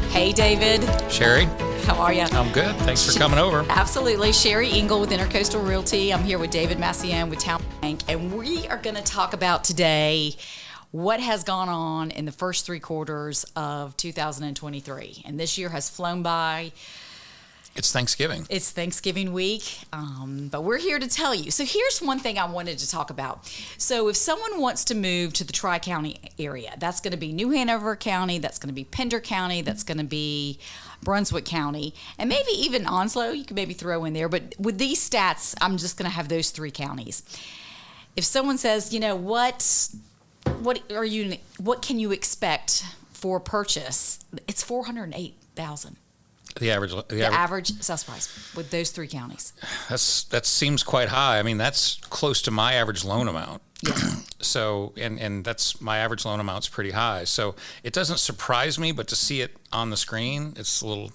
Hey, David. Sherri, How are you? I'm good. Thanks for coming over. Absolutely. Sherri Engel with Intercoastal Realty. I'm here with David Massione with Town Bank, and we are going to talk about today what has gone on in the first three quarters of 2023. And this year has flown by. It's Thanksgiving. It's Thanksgiving week, but we're here to tell you. So here's one thing I wanted to talk about. So if someone wants to move to the Tri-County area, that's going to be New Hanover County, that's going to be Pender County, that's going to be Brunswick County, and maybe even Onslow, you could maybe throw in there. But with these stats, I'm just going to have those three counties. If someone says, you know, what can you expect for purchase? It's $408,000. The average sales price with those three counties. That seems quite high. I mean, that's close to my average loan amount. Yes. So, and that's my average loan amount's pretty high. So it doesn't surprise me, but to see it on the screen, it's a little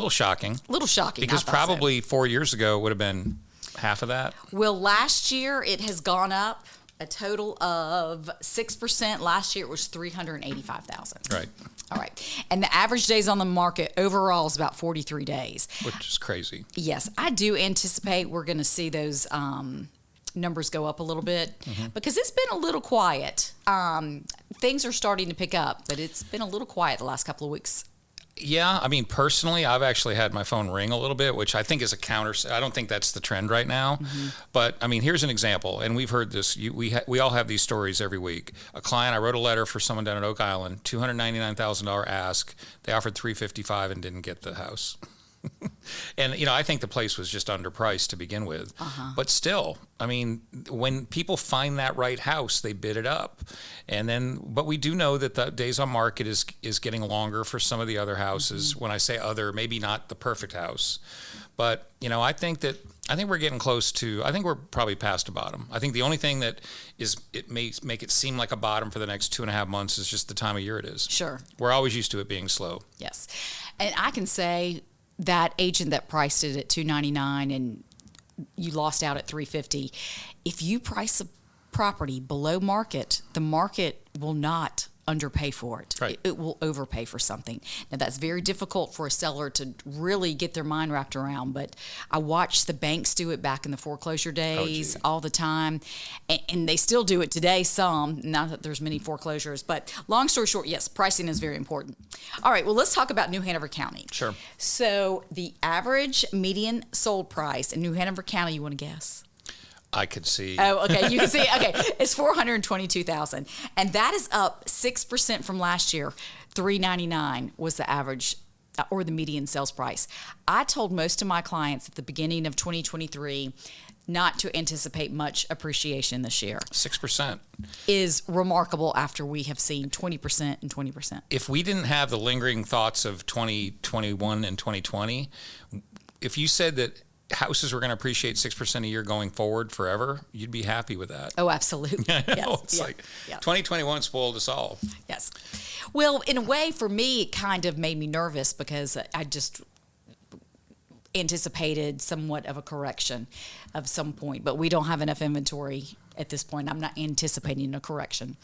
shocking. A little shocking. Because probably 4 years ago it would have been half of that. Well, last year it has gone up a total of 6%. Last year it was $385,000. Right. All right. And the average days on the market overall is about 43 days. Which is crazy. Yes. I do anticipate we're going to see those numbers go up a little bit because it's been a little quiet. Things are starting to pick up, but it's been a little quiet the last couple of weeks. Yeah, I mean, personally, I've actually had my phone ring a little bit, which I think is a counter. I don't think that's the trend right now. But, I mean, here's an example, and we've heard this. We all have these stories every week. A client, I wrote a letter for someone down at Oak Island, $299,000 ask. They offered $355,000 and didn't get the house. And, you know, I think the place was just underpriced to begin with. But still, I mean, when people find that right house, they bid it up. And then, but we do know that the days on market is getting longer for some of the other houses. When I say other, maybe not the perfect house. But, you know, I think we're getting close to, I think we're probably past a bottom. I think the only thing that it may make it seem like a bottom for the next 2.5 months is just the time of year it is. Sure. We're always used to it being slow. Yes. And I can say that agent that priced it at $299 and you lost out at $350, if you price a property below market, the market will not underpay for it. Right. It will overpay for something. Now, that's very difficult for a seller to really get their mind wrapped around, but I watched the banks do it back in the foreclosure days all the time, and they still do it today, some, not that there's many foreclosures, but long story short, yes, pricing is very important. All right, well, let's talk about New Hanover County. Sure. So the average median sold price in New Hanover County, you want to guess? I could see. Oh, okay. You can see. Okay, it's $422,000, and that is up 6% from last year. $399 was the average or the median sales price. I told most of my clients at the beginning of 2023 not to anticipate much appreciation this year. 6% is remarkable after we have seen 20% and 20%. If we didn't have the lingering thoughts of 2021 and 2020, if you said that houses were going to appreciate 6% a year going forward forever, you'd be happy with that. Oh, absolutely. I know. Yes. It's like 2021 spoiled us all. Yes. Well, in a way, for me, it kind of made me nervous because I just anticipated somewhat of a correction of some point, but we don't have enough inventory at this point. I'm not anticipating a correction.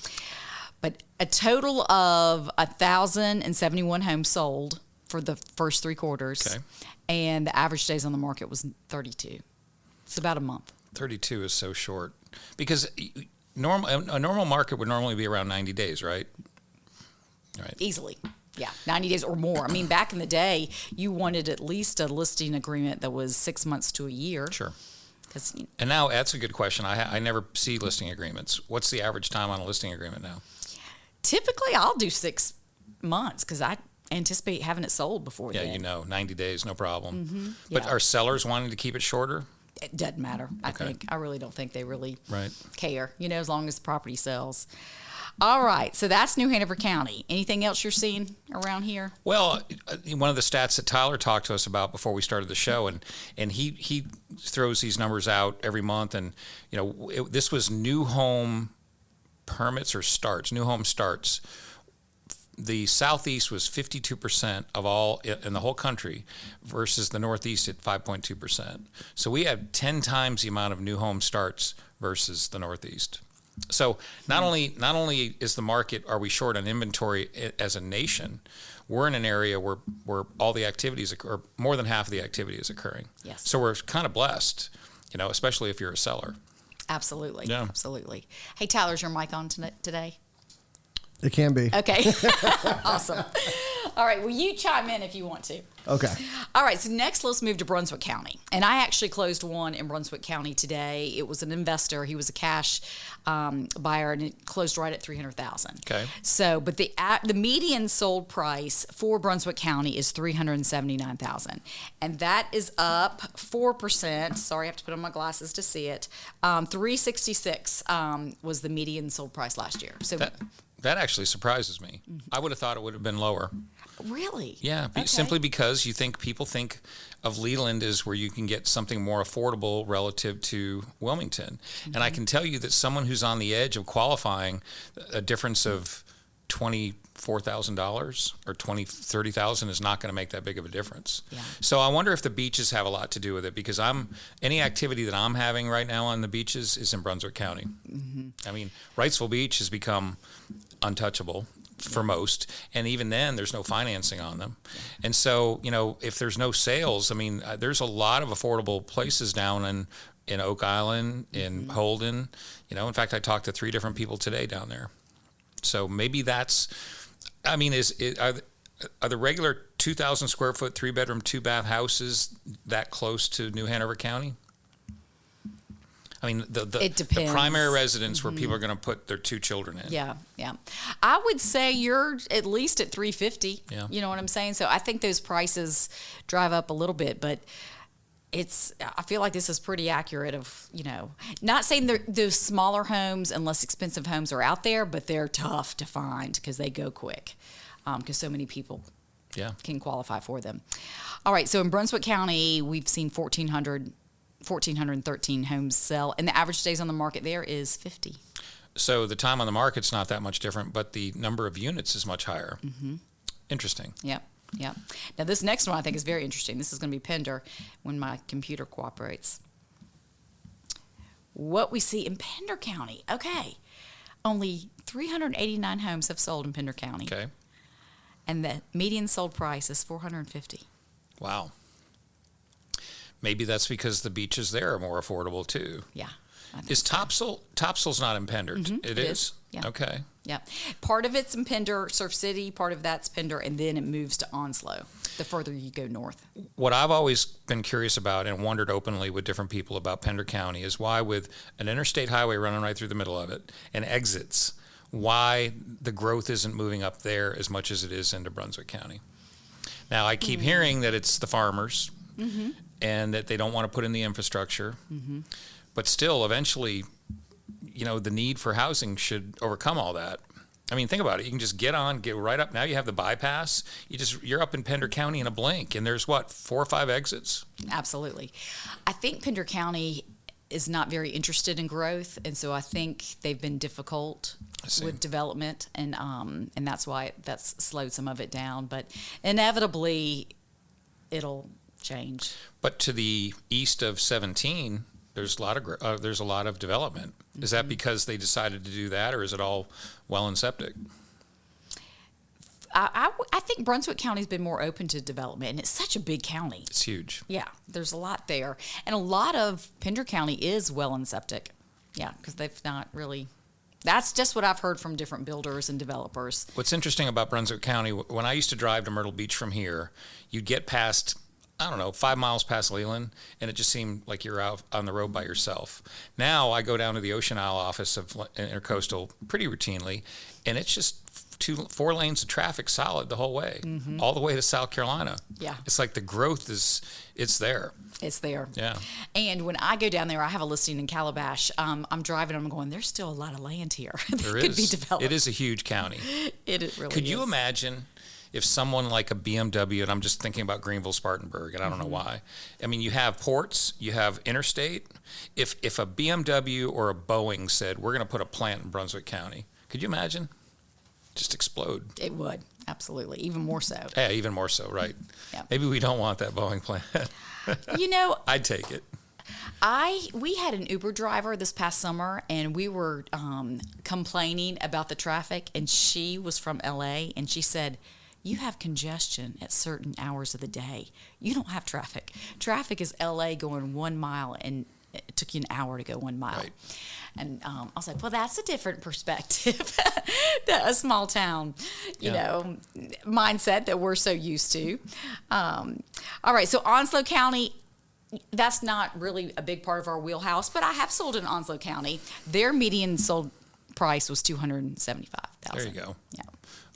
But a total of 1,071 homes sold for the first three quarters. Okay. And the average days on the market was 32. It's about a month. 32 is so short because a normal market would normally be around 90 days, right? Right. Easily. Yeah, 90 days or more. I mean, back in the day, you wanted at least a listing agreement that was 6 months to a year. Sure. And now that's a good question. I never see listing agreements. What's the average time on a listing agreement now? Typically, I'll do 6 months because I anticipate having it sold before then. Yeah, you know, 90 days, no problem. Yeah. But are sellers wanting to keep it shorter? It doesn't matter, I think. I really don't think they really care, you know, as long as the property sells. All right, so that's New Hanover County. Anything else you're seeing around here? Well, one of the stats that Tyler talked to us about before we started the show, and he throws these numbers out every month, and, you know, this was new home permits or starts, new home starts. The Southeast was 52% of all in the whole country versus the Northeast at 5.2%. So we had 10 times the amount of new home starts versus the Northeast. So not only is the market, are we short on inventory as a nation, we're in an area where all the activities, or more than half of the activity is occurring. Yes. So we're kind of blessed, especially if you're a seller. Absolutely. Yeah. Absolutely. Hey, Tyler's your mic on today? It can be. Okay. Awesome. All right. Well, you chime in if you want to. Okay. All right. So next, let's move to Brunswick County. And I actually closed one in Brunswick County today. It was an investor. He was a cash buyer, and it closed right at $300,000. Okay. So, but the median sold price for Brunswick County is $379,000, and that is up 4%. Sorry, I have to put on my glasses to see it. 366 was the median sold price last year. So. That actually surprises me. I would have thought it would have been lower. Really? Yeah, Okay. Simply because people think of Leland as where you can get something more affordable relative to Wilmington. And I can tell you that someone who's on the edge of qualifying, a difference of $24,000 or $30,000 is not going to make that big of a difference. Yeah. So I wonder if the beaches have a lot to do with it, because any activity that I'm having right now on the beaches is in Brunswick County. I mean, Wrightsville Beach has become untouchable for most, and even then there's no financing on them. And so, if there's no sales, I mean, there's a lot of affordable places down in Oak Island, in Holden. In fact, I talked to 3 different people today down there. So maybe that's, I mean, are the regular 2,000 square foot, 3-bedroom, 2-bath houses that close to New Hanover County? I mean, It depends. The primary residence where people are going to put their 2 children in. Yeah. I would say you're at least at 350. Yeah. You know what I'm saying? So I think those prices drive up a little bit, but I feel like this is pretty accurate of, not saying those smaller homes and less expensive homes are out there, but they're tough to find because they go quick, because so many people can qualify for them. All right. So in Brunswick County, we've seen 1,413 homes sell, and the average days on the market there is 50. So the time on the market's not that much different, but the number of units is much higher. Interesting. Yep. Now this next one I think is very interesting. This is going to be Pender when my computer cooperates. What we see in Pender County. Okay. Only 389 homes have sold in Pender County. Okay. And the median sold price is $450,000. Wow. Maybe that's because the beaches there are more affordable too. Yeah. Is Topsail's not in Pender? It is? Yeah. Okay. Yeah. Part of it's in Pender, Surf City, part of that's Pender, and then it moves to Onslow the further you go north. What I've always been curious about and wondered openly with different people about Pender County is why, with an interstate highway running right through the middle of it and exits, why the growth isn't moving up there as much as it is into Brunswick County. Now, I keep hearing that it's the farmers and that they don't want to put in the infrastructure. But still, eventually, the need for housing should overcome all that. I mean, think about it. You can just get right up. Now you have the bypass. You're up in Pender County in a blink, and there's 4 or 5 exits? Absolutely. I think Pender County is not very interested in growth, and so I think they've been difficult with development, and that's why that's slowed some of it down. But inevitably, it'll change. But to the east of 17, there's a lot of development. Is that because they decided to do that, or is it all well and septic? I think Brunswick County's been more open to development, and it's such a big county. It's huge. Yeah, there's a lot there. And a lot of Pender County is well and septic. Yeah, because they've not really... That's just what I've heard from different builders and developers. What's interesting about Brunswick County, when I used to drive to Myrtle Beach from here, you'd get past... 5 miles past Leland, and it just seemed like you're out on the road by yourself. Now I go down to the Ocean Isle office of Intercoastal pretty routinely, and it's just 4 lanes of traffic solid the whole way, all the way to South Carolina. Yeah. It's like the growth it's there. It's there. Yeah. And when I go down there, I have a listing in Calabash. I'm driving, I'm going, there's still a lot of land here that could be developed. It is a huge county. It really is. Could you imagine if someone like a BMW, and I'm just thinking about Greenville, Spartanburg, and I don't know why. I mean, you have ports, you have interstate. If a BMW or a Boeing said, we're going to put a plant in Brunswick County, could you imagine? Just explode. It would, absolutely, even more so. Yeah, even more so, right. Yeah. Maybe we don't want that Boeing plant. You know, I'd take it. We had an Uber driver this past summer, and we were complaining about the traffic, and she was from LA, and she said, you have congestion at certain hours of the day. You don't have traffic. Traffic is LA going 1 mile, and it took you an hour to go 1 mile. Right. And I was like, well, that's a different perspective, a small town, you know, mindset that we're so used to. All right, so Onslow County, that's not really a big part of our wheelhouse, but I have sold in Onslow County. Their median sold price was $275,000. There you go. Yeah.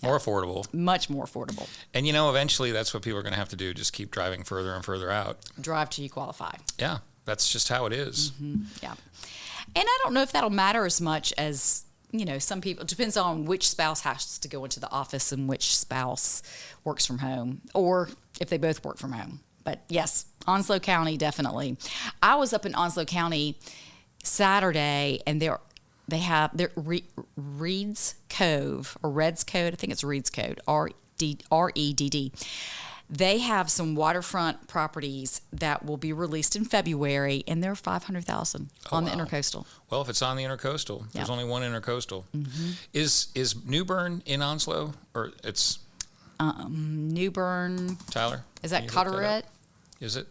More affordable. Much more affordable. And, you know, eventually that's what people are going to have to do, just keep driving further and further out. Drive till you qualify. Yeah, that's just how it is. Mm-hmm. Yeah. And I don't know if that'll matter as much as, you know, some people, it depends on which spouse has to go into the office and which spouse works from home, or if they both work from home. But yes, Onslow County, definitely. I was up in Onslow County Saturday, and they have their Reed's Cove, or Red's Code. I think it's Reed's Code, REDD. They have some waterfront properties that will be released in February, and they're $500,000 on the Intercoastal. Well, if it's on the Intercoastal, there's only one Intercoastal. Mm-hmm. Is New Bern in Onslow, or it's New Bern? Tyler, is that Carteret? Is it?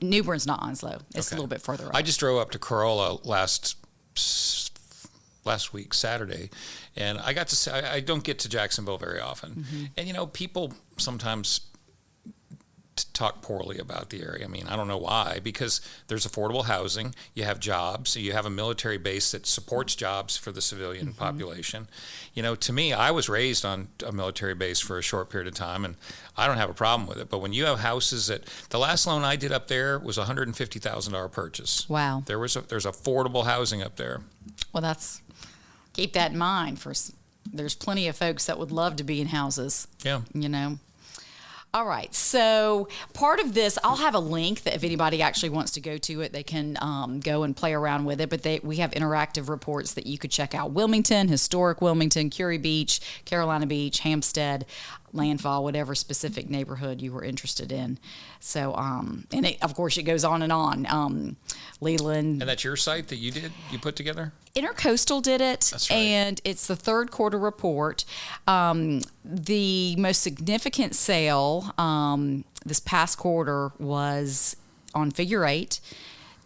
New Bern's not Onslow. It's a little bit further up. I just drove up to Corolla last week, Saturday, and I got to say, I don't get to Jacksonville very often. Mm-hmm. And, you know, people sometimes talk poorly about the area. I mean, I don't know why, because there's affordable housing, you have jobs, you have a military base that supports jobs for the civilian population. You know, to me, I was raised on a military base for a short period of time, and I don't have a problem with it. But when you have houses the last loan I did up there was a $150,000 purchase. Wow. There's affordable housing up there. Well, keep that in mind. There's plenty of folks that would love to be in houses. Yeah. You know. All right, so part of this, I'll have a link that if anybody actually wants to go to it, they can go and play around with it. But we have interactive reports that you could check out. Wilmington, historic Wilmington, Curie Beach, Carolina Beach, Hampstead, Landfall, whatever specific neighborhood you were interested in. So, and of course, it goes on and on. Leland. And that's your site that you put together? Intercoastal did it, That's right. And it's the third quarter report. The most significant sale this past quarter was on Figure 8,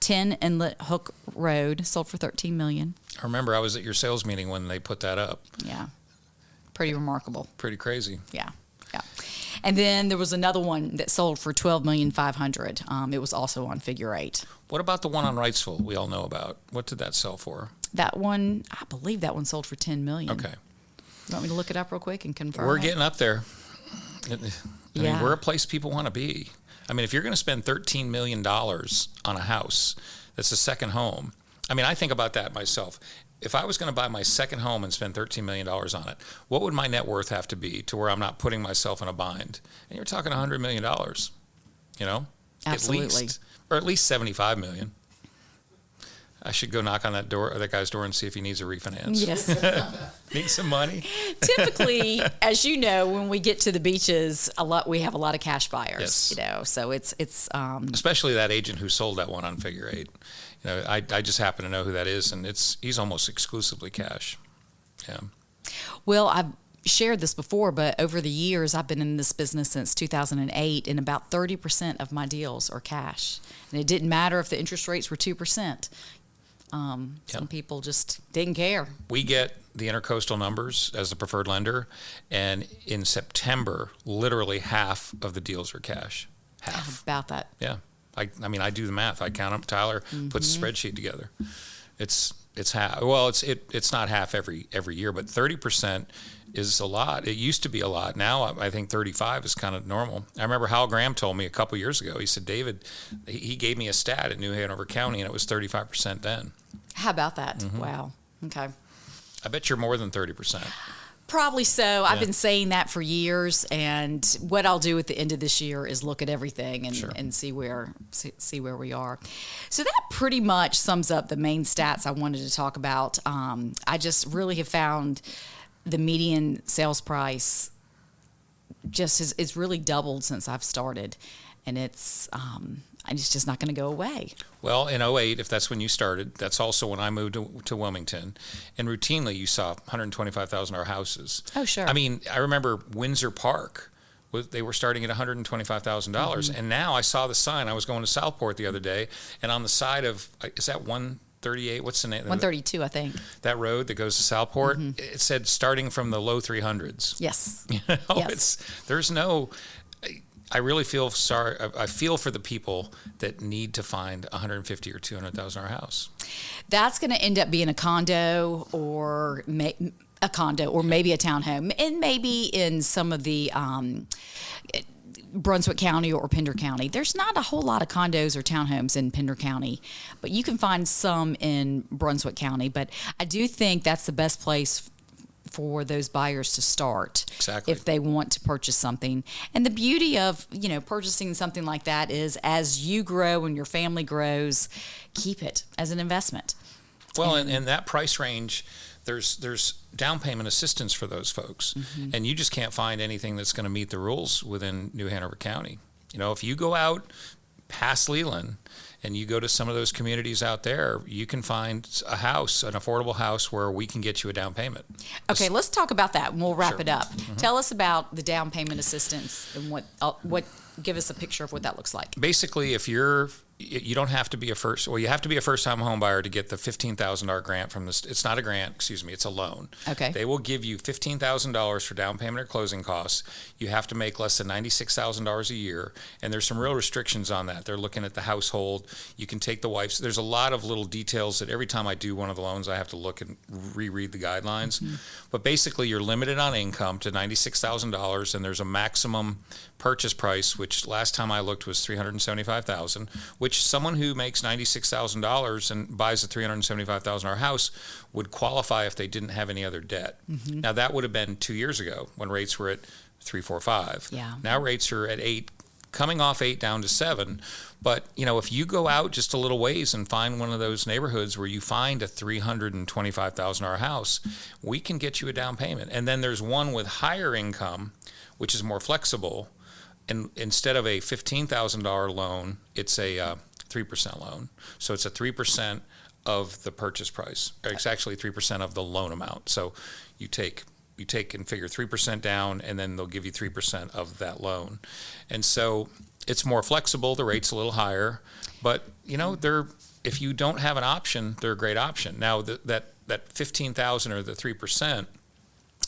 10 Inlet Hook Road, sold for $13 million. I remember I was at your sales meeting when they put that up. Yeah, pretty remarkable. Pretty crazy. Yeah. And then there was another one that sold for $12,500,000. It was also on Figure 8. What about the one on Wrightsville we all know about? What did that sell for? That one, I believe that one sold for $10 million. Okay. You want me to look it up real quick and confirm? We're getting up there. I Yeah. mean, we're a place people want to be. I mean, if you're going to spend $13 million on a house that's a second home, I mean, I think about that myself. If I was going to buy my second home and spend $13 million on it, what would my net worth have to be to where I'm not putting myself in a bind? And you're talking $100 million, you know? Absolutely. At least $75 million. I should go knock on that guy's door and see if he needs a refinance. Yes. Need some money? Typically, as you know, when we get to the beaches, we have a lot of cash buyers. Yes. You know, so it's especially that agent who sold that one on Figure 8. You know, I just happen to know who that is, and he's almost exclusively cash. Yeah. Well, I've shared this before, but over the years, I've been in this business since 2008, and about 30% of my deals are cash. And it didn't matter if the interest rates were 2%. Some people just didn't care. We get the Intercoastal numbers as the preferred lender, and in September, literally half of the deals were cash. Half. About that. Yeah. I mean, I do the math. I count them. Tyler puts a spreadsheet together. It's half. Well, it's not half every year, but 30% is a lot. It used to be a lot. Now I think 35 is kind of normal. I remember Hal Graham told me a couple years ago. He said, David, he gave me a stat at New Hanover County, and it was 35% then. How about that? Wow. Okay. I bet you're more than 30%. Probably so. I've been saying that for years, and what I'll do at the end of this year is look at everything and see where we are. So that pretty much sums up the main stats I wanted to talk about. I just really have found the median sales price it's really doubled since I've started, and it's It's just not going to go away. Well, in '08, if that's when you started, that's also when I moved to Wilmington. And routinely, you saw $125,000 houses. Oh, sure. I mean, I remember Windsor Park. They were starting at $125,000. And now I saw the sign. I was going to Southport the other day, and on the side of, is that 138? What's the name? 132, I think. That road that goes to Southport, it said starting from the low 300s. Yes. Yes. I really feel sorry. I feel for the people that need to find $150,000 or $200,000 house. That's going to end up being a condo or maybe a townhome, and maybe in some of the Brunswick County or Pender County. There's not a whole lot of condos or townhomes in Pender County, but you can find some in Brunswick County. But I do think that's the best place for those buyers to start. Exactly. If they want to purchase something. And the beauty of, purchasing something like that is as you grow and your family grows, keep it as an investment. Well, and that price range, there's down payment assistance for those folks. And you just can't find anything that's going to meet the rules within New Hanover County. If you go out past Leland and you go to some of those communities out there, you can find an affordable house where we can get you a down payment. Okay, let's talk about that and we'll wrap Sure. it up. Tell us about the down payment assistance and what give us a picture of what that looks like. Basically, if you don't have to be you have to be a first-time home buyer to get the $15,000 grant from this. It's not a grant, it's a loan. Okay. They will give you $15,000 for down payment or closing costs. You have to make less than $96,000 a year, and there's some real restrictions on that. They're looking at the household. You can take the wife's. There's a lot of little details that every time I do one of the loans, I have to look and reread the guidelines. But basically, you're limited on income to $96,000, and there's a maximum purchase price, which last time I looked was $375,000, which someone who makes $96,000 and buys a $375,000 house would qualify if they didn't have any other debt. Now that would have been 2 years ago when rates were at 3, 4, 5. Yeah. Now rates are at 8, coming off 8 down to 7. But if you go out just a little ways and find one of those neighborhoods where you find a $325,000 house, we can get you a down payment. And then there's one with higher income, which is more flexible. And instead of a $15,000 loan, it's a 3% loan. So it's a 3% of the purchase price. It's actually 3% of the loan amount. So you take and figure 3% down, and then they'll give you 3% of that loan. And so it's more flexible. The rate's a little higher, but if you don't have an option, they're a great option. Now that $15,000 or the 3%,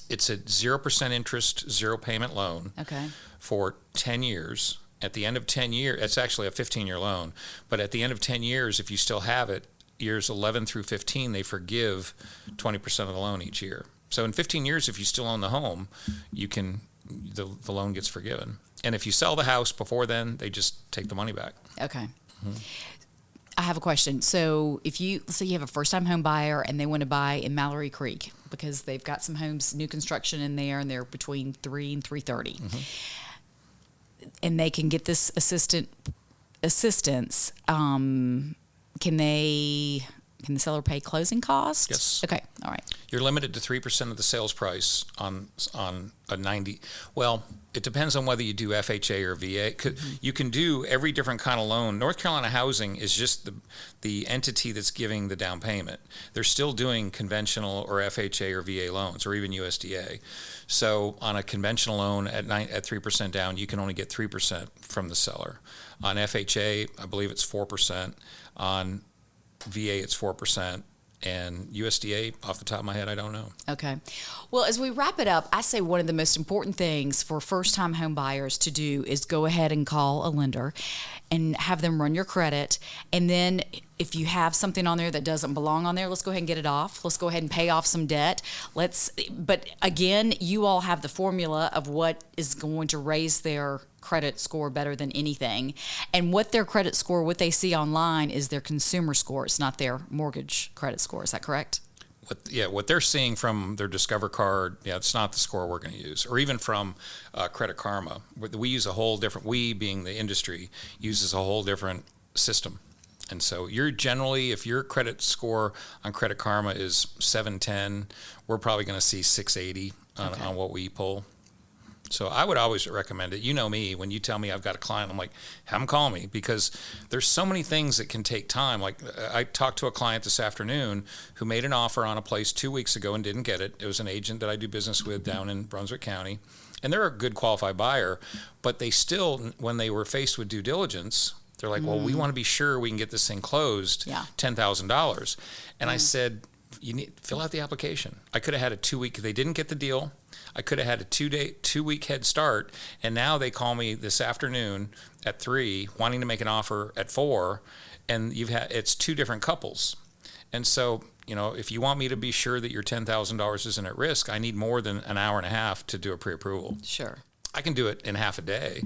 it's a 0% interest, 0 payment loan. Okay. For 10 years. At the end of 10 years, it's actually a 15-year loan, but at the end of 10 years, if you still have it, years 11 through 15, they forgive 20% of the loan each year. So in 15 years, if you still own the home, the loan gets forgiven. And if you sell the house before then, they just take the money back. Okay. I have a question. So let's say you have a first-time home buyer and they want to buy in Mallory Creek because they've got some homes, new construction in there, and they're between 3 and 330. And they can get this assistance. Can the seller pay closing costs? Yes. Okay. All right. You're limited to 3% of the sales price on a 90. Well, it depends on whether you do FHA or VA. You can do every different kind of loan. North Carolina Housing is just the entity that's giving the down payment. They're still doing conventional or FHA or VA loans or even USDA. So on a conventional loan at 3% down, you can only get 3% from the seller. On FHA, I believe it's 4%. On VA, it's 4%. And USDA, off the top of my head, I don't know. Okay. Well, as we wrap it up, I say one of the most important things for first-time home buyers to do is go ahead and call a lender and have them run your credit. And then if you have something on there that doesn't belong on there, let's go ahead and get it off. Let's go ahead and pay off some debt. But again, you all have the formula of what is going to raise their credit score better than anything. And what their credit score, what they see online is their consumer score. It's not their mortgage credit score. Is that correct? What they're seeing from their Discover card, it's not the score we're going to use. Or even from Credit Karma. We use a whole different, we being the industry, uses a whole different system. And so you're generally, if your credit score on Credit Karma is 710, we're probably going to see 680 on what we pull. So I would always recommend it. You know me, when you tell me I've got a client, I'm like, have them call me, because there's so many things that can take time. Like I talked to a client this afternoon who made an offer on a place 2 weeks ago and didn't get it. It was an agent that I do business with down in Brunswick County. And they're a good qualified buyer, but they still, when they were faced with due diligence, they're like, well, we want to be sure we can get this thing closed, $10,000. And I said, you need fill out the application. I could have had a 2 week, they didn't get the deal. I could have had a 2 week head start. And now they call me this afternoon at 3, wanting to make an offer at 4. And it's 2 different couples. And so, if you want me to be sure that your $10,000 isn't at risk, I need more than an hour and a half to do a pre-approval. Sure. I can do it in half a day,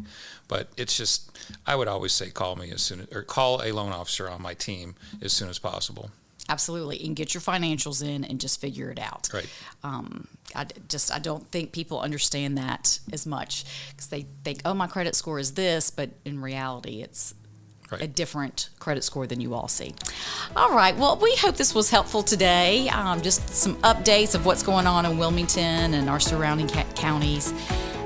but it's just, I would always say call me or call a loan officer on my team as soon as possible. Absolutely. And get your financials in and just figure it out. Right. I don't think people understand that as much, because they think, oh, my credit score is this, but in reality, it's a different credit score than you all see. All right. Well, we hope this was helpful today. Just some updates of what's going on in Wilmington and our surrounding counties.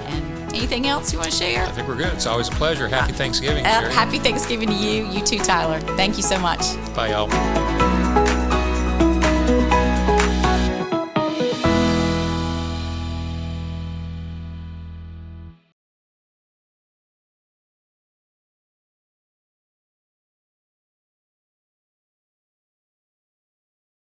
And anything else you want to share? I think we're good. It's always a pleasure. Happy Thanksgiving, Sherri. Happy Thanksgiving to you. You too, Tyler. Thank you so much. Bye, y'all.